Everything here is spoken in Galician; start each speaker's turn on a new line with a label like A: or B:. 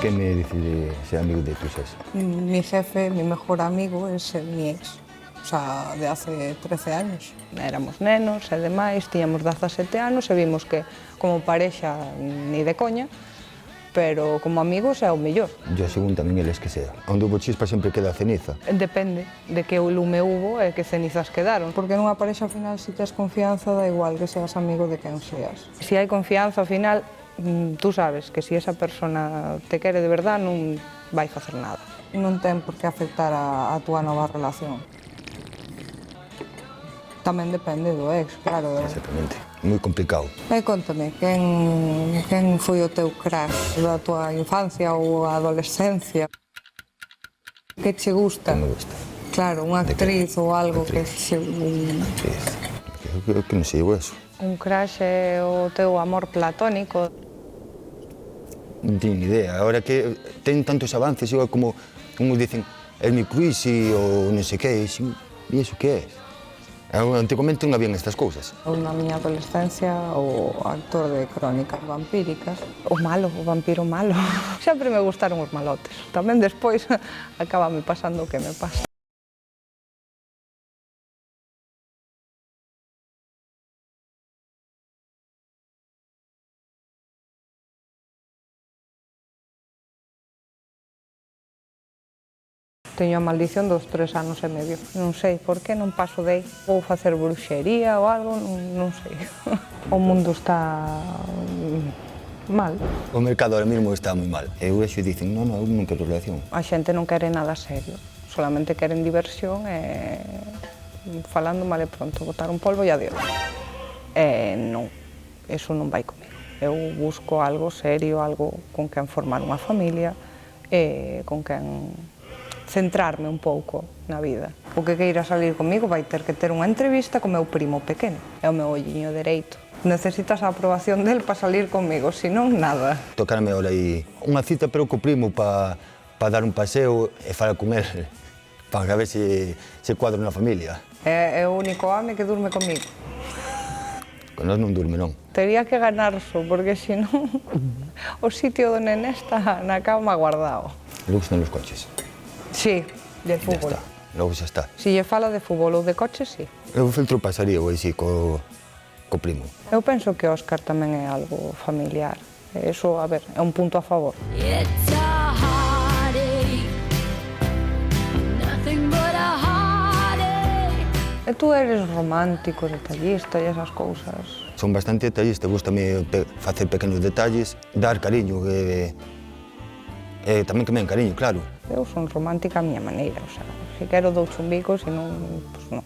A: qué me decide ser amigo de tu ex?
B: Mi jefe, mi mejor amigo, es mi ex. O sea, de hace 13 años. Éramos nenos e demais, tiñamos 17 anos e vimos que como parexa ni de coña, pero como amigos é o mellor.
A: Yo según tamén eles que sea. Onde hubo chispa sempre queda ceniza.
B: Depende de que lume hubo e que cenizas quedaron. Porque nunha parexa ao final, se tes confianza, da igual que seas amigo de quen seas. Se hai confianza ao final, tú sabes que se esa persona te quere de verdad non vai facer nada. Non ten por que afectar a túa nova relación. Tamén depende do ex, claro.
A: Exactamente. Moi complicado.
B: E contame, quen foi o teu crush da tua infancia ou adolescencia? Que che gusta?
A: Que me gusta.
B: Claro, unha actriz ou algo que che...
A: Actriz. Que non sei eso.
B: Un crush é o teu amor platónico.
A: Non teño ni idea. Ahora que ten tantos avances, igual como uns dicen es mi crush ou non sei que, e iso que é? Antigamente non habían estas cousas.
B: Na miña adolescencia, o actor de Crónicas Vampíricas. O malo, o vampiro malo. Sempre me gustaron os malotes. Tamén despois acabame pasando o que me pasa. Teño a maldición dos 3 anos e medio. Non sei por que non paso de aí. Vou facer bruxería ou algo, non sei. O mundo está mal.
A: O mercado ahora mesmo está moi mal. E eu dicen, non, eu non quero relación.
B: A xente non quere nada serio. Solamente queren diversión e, falando mal e pronto, botar un polvo e adiós. E non, eso non vai comigo. Eu busco algo serio, algo con quen formar unha familia e con quen centrarme un pouco na vida. O que queira salir comigo vai ter que ter unha entrevista co meu primo pequeno. É o meu olliño dereito. Necesitas a aprobación del para salir comigo, senón nada.
A: Tocarme ahora aí unha cita pero co primo para dar un paseo e falar con él, para ver se cuadra na familia.
B: É o único home que durme comigo.
A: Con nós non durme, non.
B: Tería que ganarso, porque senón o sitio do nené está na cama guardado.
A: Le gustan los coches.
B: Sí, de fútbol.
A: Ya está, logo xa está.
B: Si lle fala de fútbol ou de coches, sí.
A: Eu filtro pasaría ou así co primo.
B: Eu penso que Óscar tamén é algo familiar. Eso, a ver, é un punto a favor. E tú eres romántico, detallista e esas cousas.
A: Son bastante detallista, gustame facer pequenos detalles, dar cariño e tamén que me den cariño, claro.
B: Eu son romántica a miña maneira, o sea, se quero douche un bico, se non, pois non.